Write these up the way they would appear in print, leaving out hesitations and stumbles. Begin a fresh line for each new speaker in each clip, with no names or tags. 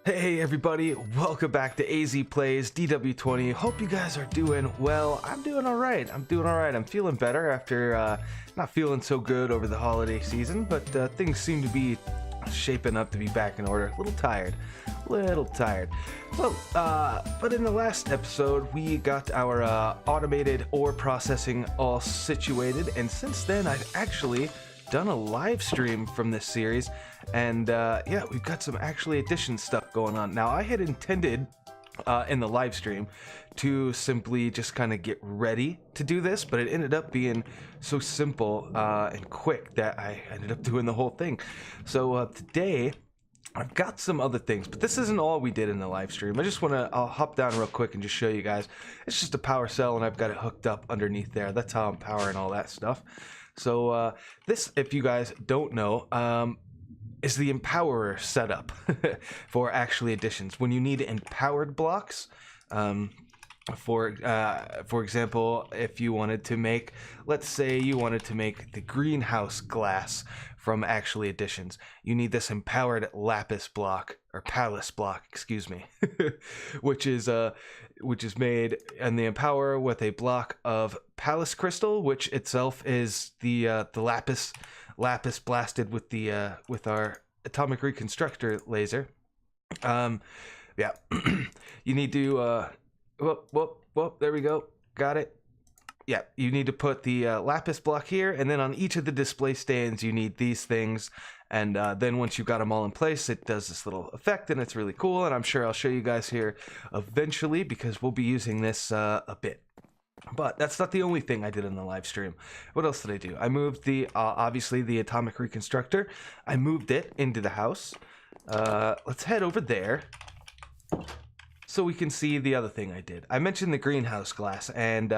Hey everybody, welcome back to AZ Plays DW20. Hope you guys are doing well. I'm doing alright. I'm feeling better after not feeling so good over the holiday season, but things seem to be shaping up to be back in order. A little tired. Well, but in the last episode, we got our automated ore processing all situated, and since then I've actually done a live stream from this series, and yeah, we've got some actually addition stuff going on. Now, I had intended in the live stream to simply just kind of get ready to do this, but it ended up being so simple and quick that I ended up doing the whole thing. So today I've got some other things, but this isn't all we did in the live stream. I'll hop down real quick and just show you guys. It's just a power cell, and I've got it hooked up underneath there. That's how I'm powering all that stuff. So this, if you guys don't know, is the empowerer setup for actually additions. When you need empowered blocks, for example, if you wanted to make, let's say you wanted to make the greenhouse glass from actually additions, you need this empowered lapis block, or palace block, excuse me, which is made in the empowerer with a block of palace crystal, which itself is the lapis blasted with the with our atomic reconstructor laser. Yeah, you need to whoop, there we go, got it. Yeah, you need to put the lapis block here, and then on each of the display stands you need these things, and then once you've got them all in place, it does this little effect, and it's really cool, and I'm sure I'll show you guys here eventually, because we'll be using this a bit. But that's not the only thing I did in the live stream. What else did I do? I moved the, obviously, the atomic reconstructor. I moved it into the house. Let's head over there so we can see the other thing I did. I mentioned the greenhouse glass, and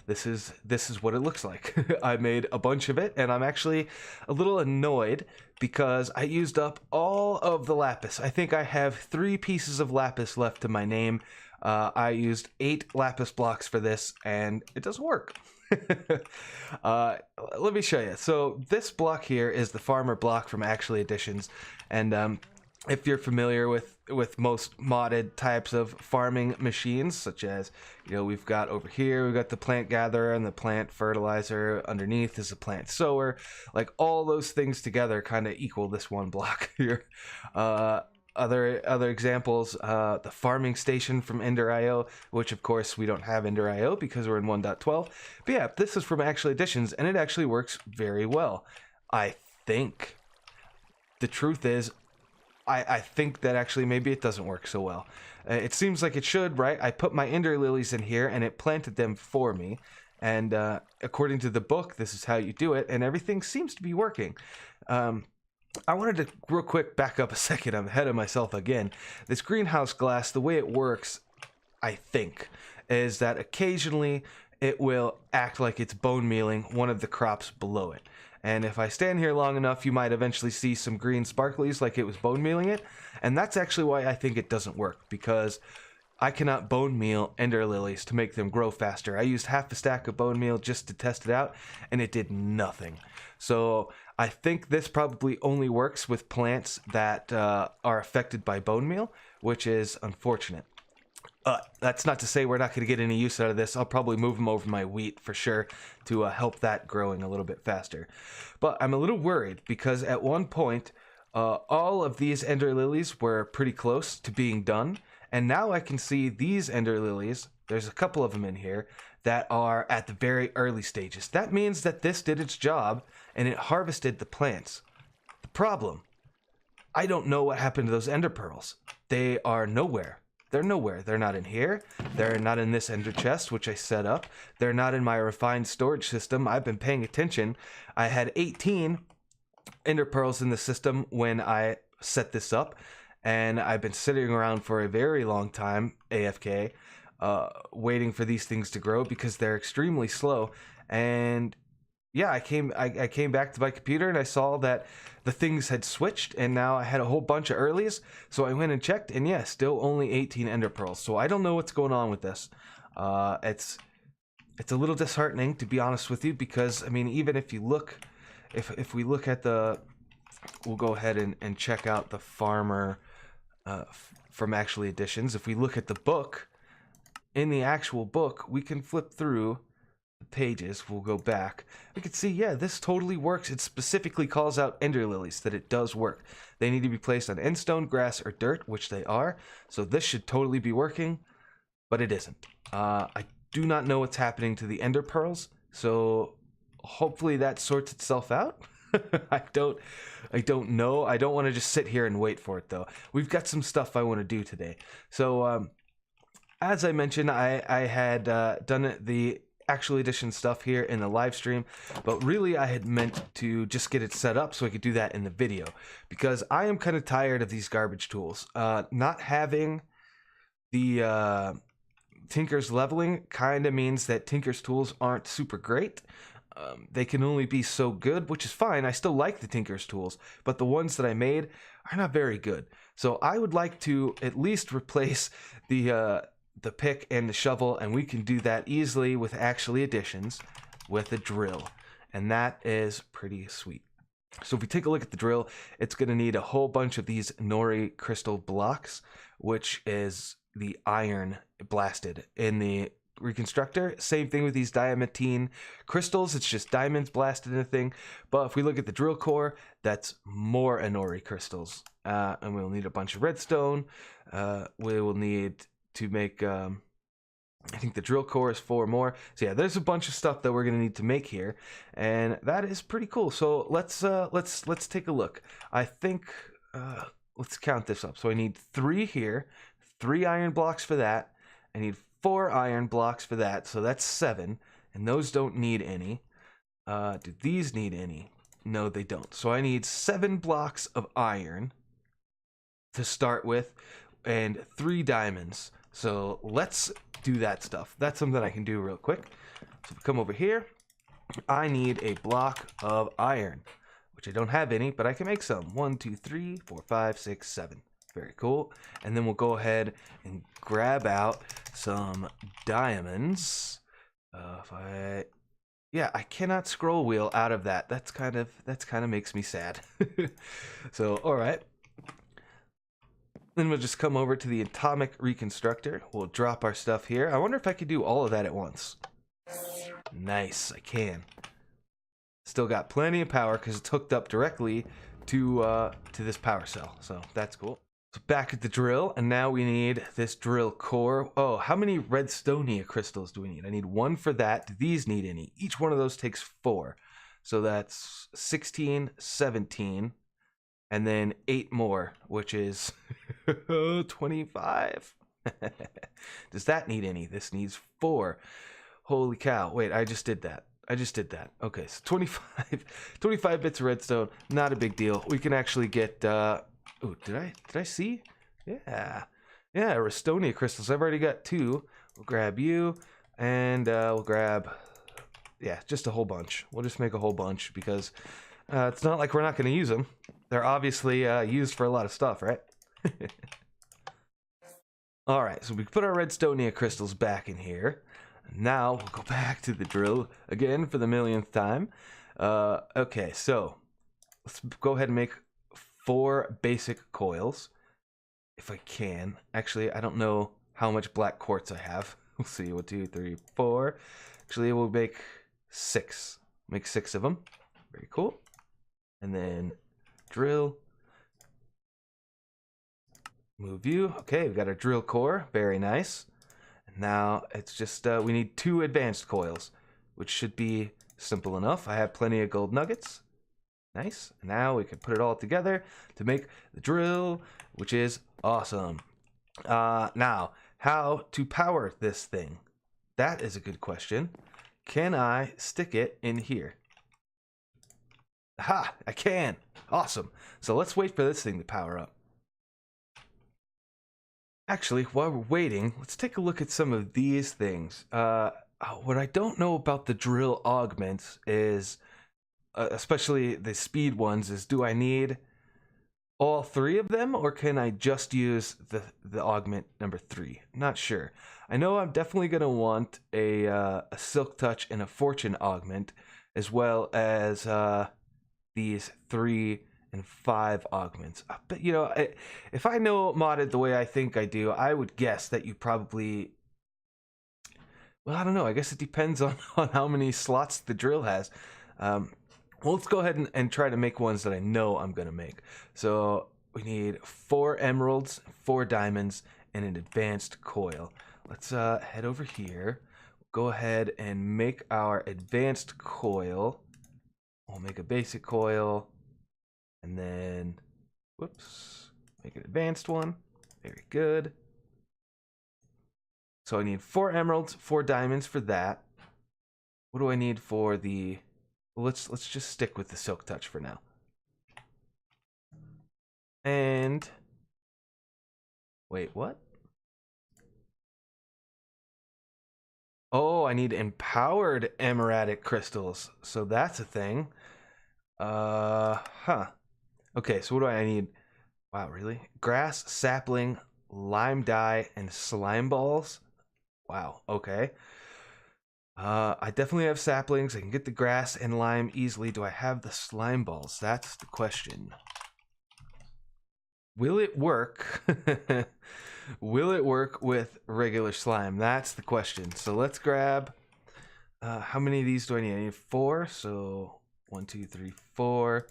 this is what it looks like. I made a bunch of it, and I'm actually a little annoyed because I used up all of the lapis. I think I have 3 pieces of lapis left to my name. I used 8 lapis blocks for this, and it doesn't work. Let me show you. So this block here is the farmer block from Actually Additions, and if you're familiar with most modded types of farming machines, such as, you know, we've got over here, we've got the plant gatherer and the plant fertilizer. Underneath is the plant sower. Like, all those things together kind of equal this one block here. Other examples, the farming station from Ender.io, which of course we don't have Ender.io because we're in 1.12. But yeah, this is from Actually Additions, and it actually works very well, I think. The truth is, I think that actually maybe it doesn't work so well. It seems like it should, right? I put my ender lilies in here, and it planted them for me. And according to the book, this is how you do it, and everything seems to be working. I wanted to real quick back up a second. I'm ahead of myself again. This greenhouse glass, the way it works, I think, is that occasionally it will act like it's bone mealing one of the crops below it. And if I stand here long enough, you might eventually see some green sparklies like it was bone mealing it. And that's actually why I think it doesn't work, because I cannot bone meal ender lilies to make them grow faster. I used half a stack of bone meal just to test it out, and it did nothing. So I think this probably only works with plants that are affected by bone meal, which is unfortunate. That's not to say we're not going to get any use out of this. I'll probably move them over my wheat for sure to help that growing a little bit faster. But I'm a little worried because at one point, all of these ender lilies were pretty close to being done. And now I can see these ender lilies, there's a couple of them in here, that are at the very early stages. That means that this did its job and it harvested the plants. The problem, I don't know what happened to those ender pearls. They are nowhere. They're nowhere. They're not in here. They're not in this ender chest, which I set up. They're not in my refined storage system. I've been paying attention. I had 18 ender pearls in the system when I set this up, and I've been sitting around for a very long time, AFK, waiting for these things to grow because they're extremely slow. And yeah, I came back to my computer and I saw that the things had switched, and now I had a whole bunch of earlies. So I went and checked, and yeah, still only 18 ender pearls. So I don't know what's going on with this. It's a little disheartening, to be honest with you, because I mean, even if you look, if we look at the, we'll go ahead and check out the farmer from actually editions. If we look at the book, in the actual book, we can flip through the pages. We'll go back. We can see, yeah, this totally works. It specifically calls out ender lilies, that it does work. They need to be placed on end stone, grass, or dirt, which they are. So this should totally be working, but it isn't. I do not know what's happening to the ender pearls, so hopefully that sorts itself out. I don't know. I don't want to just sit here and wait for it, though. We've got some stuff I want to do today. So, as I mentioned, I had done the actual edition stuff here in the live stream, but really I had meant to just get it set up so I could do that in the video, because I am kind of tired of these garbage tools. Not having the Tinker's leveling kind of means that Tinker's tools aren't super great. They can only be so good, which is fine. I still like the Tinker's tools, but the ones that I made are not very good. So I would like to at least replace the pick and the shovel, and we can do that easily with actually additions with a drill, and that is pretty sweet. So if we take a look at the drill, it's going to need a whole bunch of these nori crystal blocks, which is the iron blasted in the reconstructor. Same thing with these diamantine crystals. It's just diamonds blasted in a thing. But if we look at the drill core, that's more anori crystals. And we'll need a bunch of redstone. We will need to make I think the drill core is 4 more. So yeah, there's a bunch of stuff that we're gonna need to make here, and that is pretty cool. So let's take a look. I think let's count this up. So I need 3 here, 3 iron blocks for that. I need 4 iron blocks for that, so that's 7, and those don't need any. Do these need any? No, they don't. So I need 7 blocks of iron to start with, and 3 diamonds. So let's do that stuff. That's something I can do real quick. So if we come over here, I need a block of iron, which I don't have any, but I can make some. 1, 2, 3, 4, 5, 6, 7. Very cool. And then we'll go ahead and grab out some diamonds. Yeah, I cannot scroll wheel out of that. That's kind of makes me sad. So, all right. Then we'll just come over to the atomic reconstructor. We'll drop our stuff here. I wonder if I could do all of that at once. Nice, I can. Still got plenty of power because it's hooked up directly to this power cell. So that's cool. So back at the drill, and now we need this drill core. Oh, how many redstonia crystals do we need? I need 1 for that. Do these need any? Each one of those takes 4. So that's 16, 17. And then 8 more, which is 25. Does that need any? This needs 4. Holy cow. Wait, I just did that. Okay, so 25 bits of redstone. Not a big deal. We can actually get... Oh, did I see? Yeah. Yeah, Restonia crystals. I've already got 2. We'll grab you, and we'll grab... Yeah, just a whole bunch. We'll just make a whole bunch, because it's not like we're not going to use them. They're obviously used for a lot of stuff, right? Alright, so we put our redstonia crystals back in here. Now we'll go back to the drill again for the millionth time. Okay, so let's go ahead and make 4 basic coils. If I can. Actually, I don't know how much black quartz I have. We'll see. 1, 2, 3, 4. Actually, we'll make 6. Make 6 of them. Very cool. And then drill. Move you. Okay, we got our drill core. Very nice. And now it's just we need 2 advanced coils, which should be simple enough. I have plenty of gold nuggets. Nice. And now we can put it all together to make the drill, which is awesome. Now, how to power this thing? That is a good question. Can I stick it in here? Aha, I can. Awesome. So let's wait for this thing to power up. Actually, while we're waiting, let's take a look at some of these things. What I don't know about the drill augments is, especially the speed ones, is do I need all 3 of them, or can I just use the augment number 3? Not sure. I know I'm definitely going to want a silk touch and a fortune augment, as well as these 3 and 5 augments. But you know, if I know modded the way I think I do, I would guess that you probably, well, I don't know. I guess it depends on, on how many slots the drill has. Well, let's go ahead and try to make ones that I know I'm going to make. So we need 4 emeralds, 4 diamonds, and an advanced coil. Let's head over here. Go ahead and make our advanced coil. We'll make a basic coil. And then, whoops, make an advanced one. Very good. So I need 4 emeralds, 4 diamonds for that. What do I need for the... Well, let's just stick with the silk touch for now. And... Wait, what? Oh, I need empowered emeradic crystals. So that's a thing. Huh. Okay, so what do I need? Wow, really? Grass, sapling, lime dye, and slime balls? Wow, okay. I definitely have saplings. I can get the grass and lime easily. Do I have the slime balls? That's the question. Will it work? Will it work with regular slime? That's the question. So let's grab... how many of these do I need? I need 4. So 1, 2, 3, 4.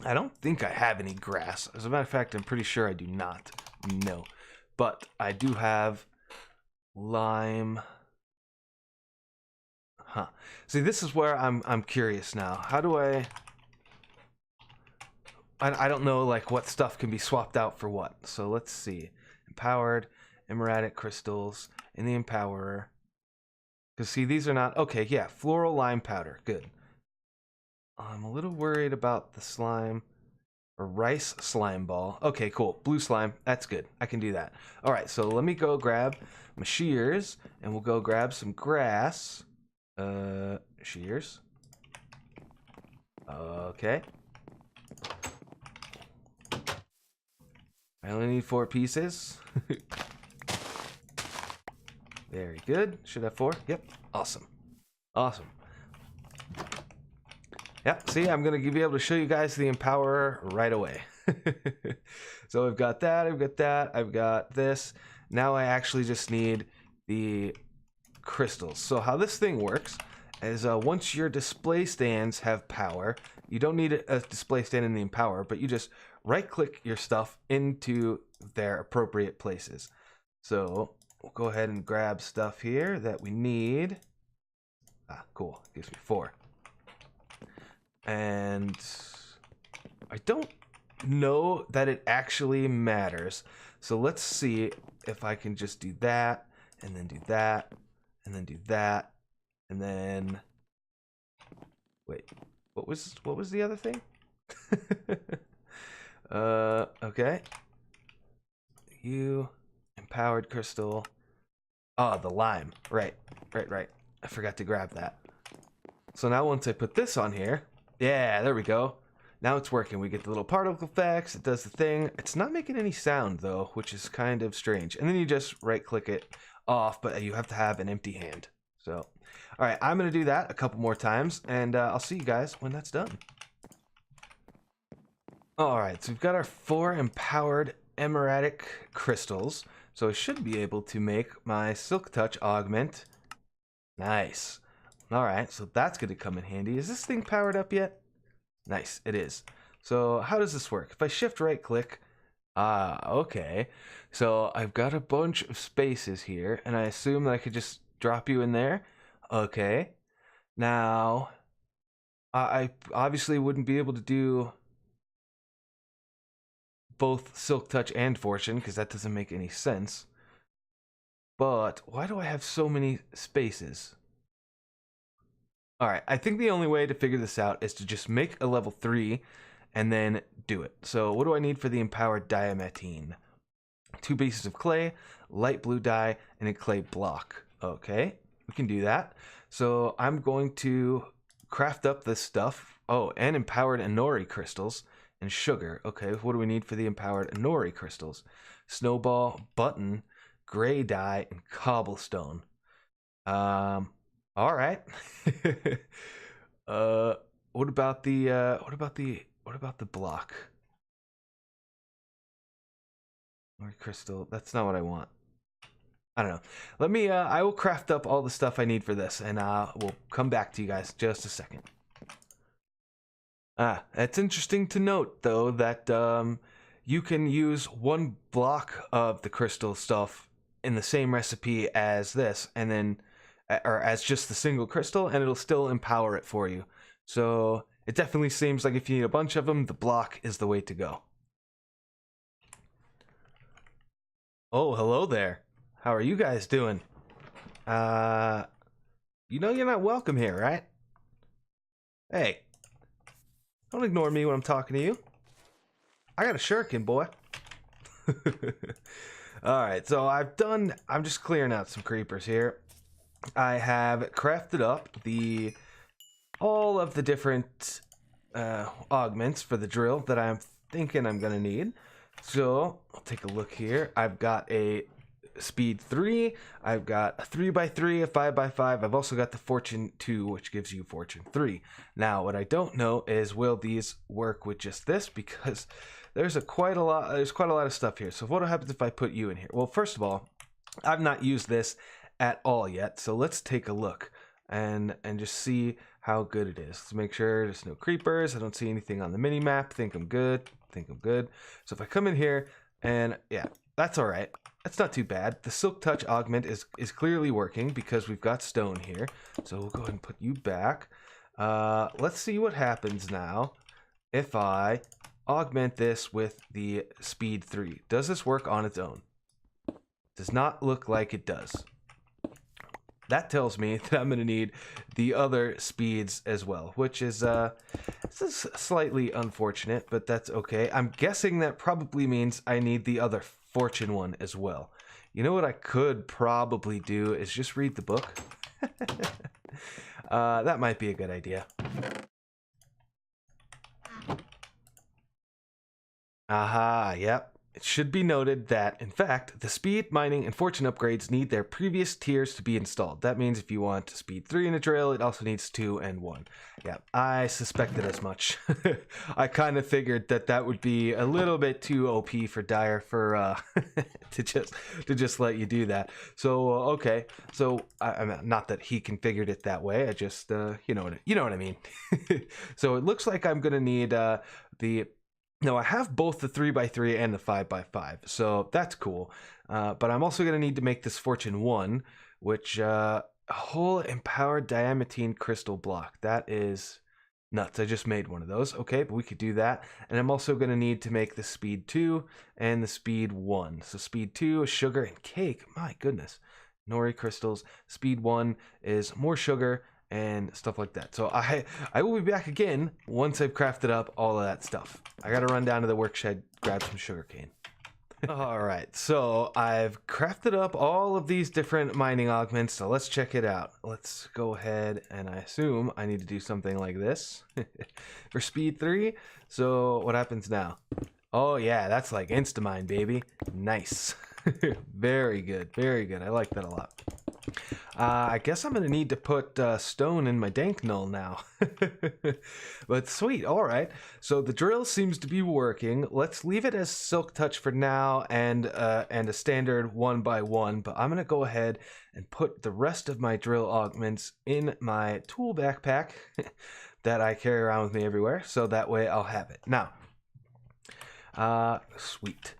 I don't think I have any grass. As a matter of fact, I'm pretty sure I do not. No. But I do have lime... Huh. See, this is where I'm curious now. How do I don't know like what stuff can be swapped out for what. So let's see. Empowered emeradic crystals in the empowerer. Because see, these are not okay. Yeah, floral lime powder. Good. I'm a little worried about the slime or rice slime ball. Okay, cool. Blue slime. That's good. I can do that. All right. So let me go grab my shears and we'll go grab some grass. Shears. Okay. I only need 4 pieces. Very good. Should have 4. Yep. Awesome. Awesome. Yep. See, I'm going to be able to show you guys the empowerer right away. So I've got that. I've got that. I've got this. Now I actually just need the crystals. So how this thing works is once your display stands have power, you don't need a display stand in the empower, but you just right click your stuff into their appropriate places. So we'll go ahead and grab stuff here that we need. Ah, cool. Gives me 4. And I don't know that it actually matters. So let's see if I can just do that and then do that and then do that and then wait, what was the other thing? Okay. You empowered crystal. Oh, the lime. Right. I forgot to grab that. So now once I put this on here, yeah, there we go. Now it's working. We get the little particle effects. It does the thing. It's not making any sound though, which is kind of strange. And then you just right click it off, but you have to have an empty hand. So, all right, I'm going to do that a couple more times and I'll see you guys when that's done. All right, so we've got our 4 empowered emeradic crystals. So I should be able to make my silk touch augment. Nice. All right, so that's going to come in handy. Is this thing powered up yet? Nice, it is. So how does this work? If I shift right click, okay. So I've got a bunch of spaces here, and I assume that I could just drop you in there. Okay. Now, I obviously wouldn't be able to do both silk touch and fortune because that doesn't make any sense. But why do I have so many spaces? All right, I think the only way to figure this out is to just make a level 3 and then do it. So what do I need for the empowered diamantine? 2 pieces of clay, light blue dye, and a clay block. Okay, we can do that. So I'm going to craft up this stuff. Oh, and empowered Inori crystals and sugar. Okay, what do we need for the empowered Inori crystals? Snowball, button, gray dye, and cobblestone. All right. What about the what about the block? Or crystal, that's not what I want. I don't know. Let me, I will craft up all the stuff I need for this, and we'll come back to you guys just a second. It's interesting to note, though, that you can use one block of the crystal stuff in the same recipe as this, and then, or as just the single crystal, and it'll still empower it for you. So it definitely seems like if you need a bunch of them, the block is the way to go. Oh, hello there. How are you guys doing? You know you're not welcome here, right? Hey, don't ignore me when I'm talking to you. I got a shuriken, boy. Alright, so I'm just clearing out some creepers here. I have crafted up all of the different augments for the drill that I'm thinking I'm gonna need. So I'll take a look here. I've got a speed 3, I've got a 3x3, a 5x5. I've also got the fortune 2, which gives you fortune 3. Now what I don't know is, will these work with just this, because there's quite a lot of stuff here. So what happens if I put you in here? Well, first of all, I've not used this at all yet, so let's take a look and just see how good it is. Let's make sure there's no creepers. I don't see anything on the mini map. Think I'm good. So if I come in here, and yeah, that's all right. That's not too bad. The silk touch augment is clearly working because we've got stone here. So we'll go ahead and put you back. Let's see what happens now if I augment this with the speed 3. Does this work on its own? Does not look like it does. That tells me that I'm going to need the other speeds as well, which is this is slightly unfortunate, but that's okay. I'm guessing that probably means I need the other fortune one as well. You know what I could probably do is just read the book. That might be a good idea. Aha, yep. It should be noted that, in fact, the speed, mining, and fortune upgrades need their previous tiers to be installed. That means if you want speed 3 in a drill, it also needs 2 and 1. Yeah, I suspected as much. I kind of figured that would be a little bit too OP for Dire for to just let you do that. So okay, so I mean, not that he configured it that way. I just you know what I mean. So it looks like I'm gonna need Now, I have both the 3x3 and the 5x5, so that's cool. But I'm also going to need to make this Fortune 1, which a whole empowered diamantine crystal block. That is nuts. I just made one of those. Okay, but we could do that. And I'm also going to need to make the speed 2 and the speed 1. So speed 2 is sugar and cake. My goodness. Nori crystals. Speed 1 is more sugar and stuff like that. So I will be back again once I've crafted up all of that stuff. I gotta run down to the work shed, grab some sugarcane. Alright, so I've crafted up all of these different mining augments, so let's check it out. Let's go ahead, and I assume I need to do something like this for speed 3. So what happens now? Oh yeah, that's like Instamine, baby. Nice. Very good, very good. I like that a lot. I guess I'm going to need to put stone in my dank null now. But sweet, alright. So the drill seems to be working. Let's leave it as silk touch for now and a standard 1x1. But I'm going to go ahead and put the rest of my drill augments in my tool backpack that I carry around with me everywhere. So that way I'll have it. Now, sweet.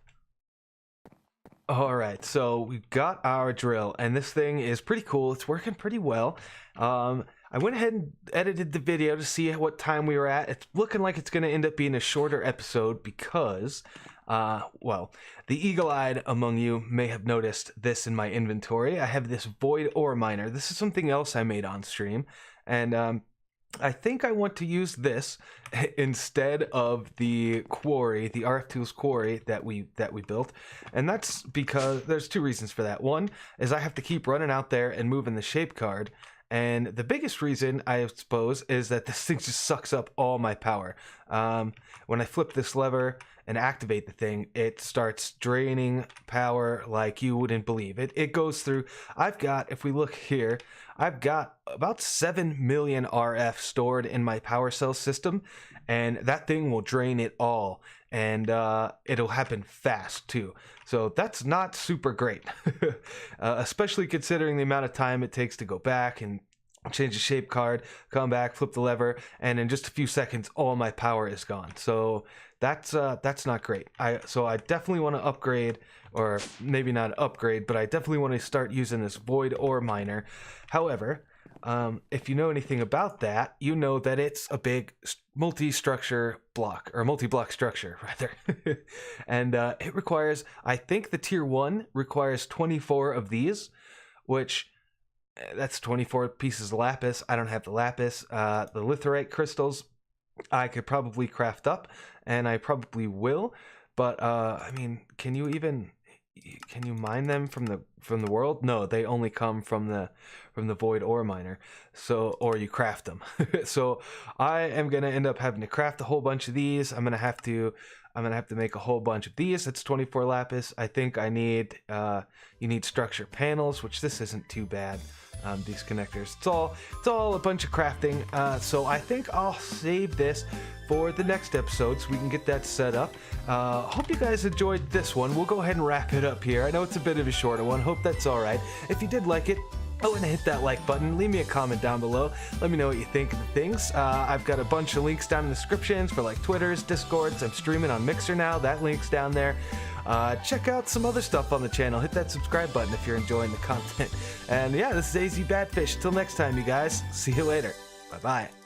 Alright, so we've got our drill, and this thing is pretty cool. It's working pretty well. I went ahead and edited the video to see what time we were at. It's looking like it's going to end up being a shorter episode because, well, the eagle-eyed among you may have noticed this in my inventory. I have this void ore miner. This is something else I made on stream, and I think I want to use this instead of the quarry, the RF Tools quarry that we built, and that's because there's two reasons for that. One is I have to keep running out there and moving the shape card, and the biggest reason, I suppose, is that this thing just sucks up all my power. When I flip this lever, and activate the thing, it starts draining power like you wouldn't believe. It goes through, if we look here, I've got about 7 million RF stored in my power cell system, and that thing will drain it all, and it'll happen fast too. So that's not super great, especially considering the amount of time it takes to go back and change the shape card, come back, flip the lever, and in just a few seconds, all my power is gone. So that's not great. So I definitely want to upgrade, or maybe not upgrade, but I definitely want to start using this void ore miner. However, if you know anything about that, you know that it's a big multi-structure block, or multi-block structure rather. And it requires, I think the tier 1 requires 24 of these, which that's 24 pieces of lapis. I don't have the lapis. The litherite crystals I could probably craft up, and I probably will, but I mean, can you mine them from the world? No, they only come from the void ore miner. So, or you craft them. So I am gonna end up having to craft a whole bunch of these. I'm gonna have to make a whole bunch of these. That's 24 lapis. I think I need you need structure panels, which this isn't too bad. These connectors, it's all a bunch of crafting. So I think I'll save this for the next episode so we can get that set up. Hope you guys enjoyed this one. We'll go ahead and wrap it up here. I know it's a bit of a shorter one. Hope that's all right. If you did like it, go ahead and hit that like button. Leave me a comment down below. Let me know what you think of the things. I've got a bunch of links down in the descriptions for like Twitters, Discords. I'm streaming on Mixer now. That link's down there. Check out some other stuff on the channel. Hit that subscribe button if you're enjoying the content. And yeah, this is AZ Badfish. Till next time, you guys. See you later. Bye-bye.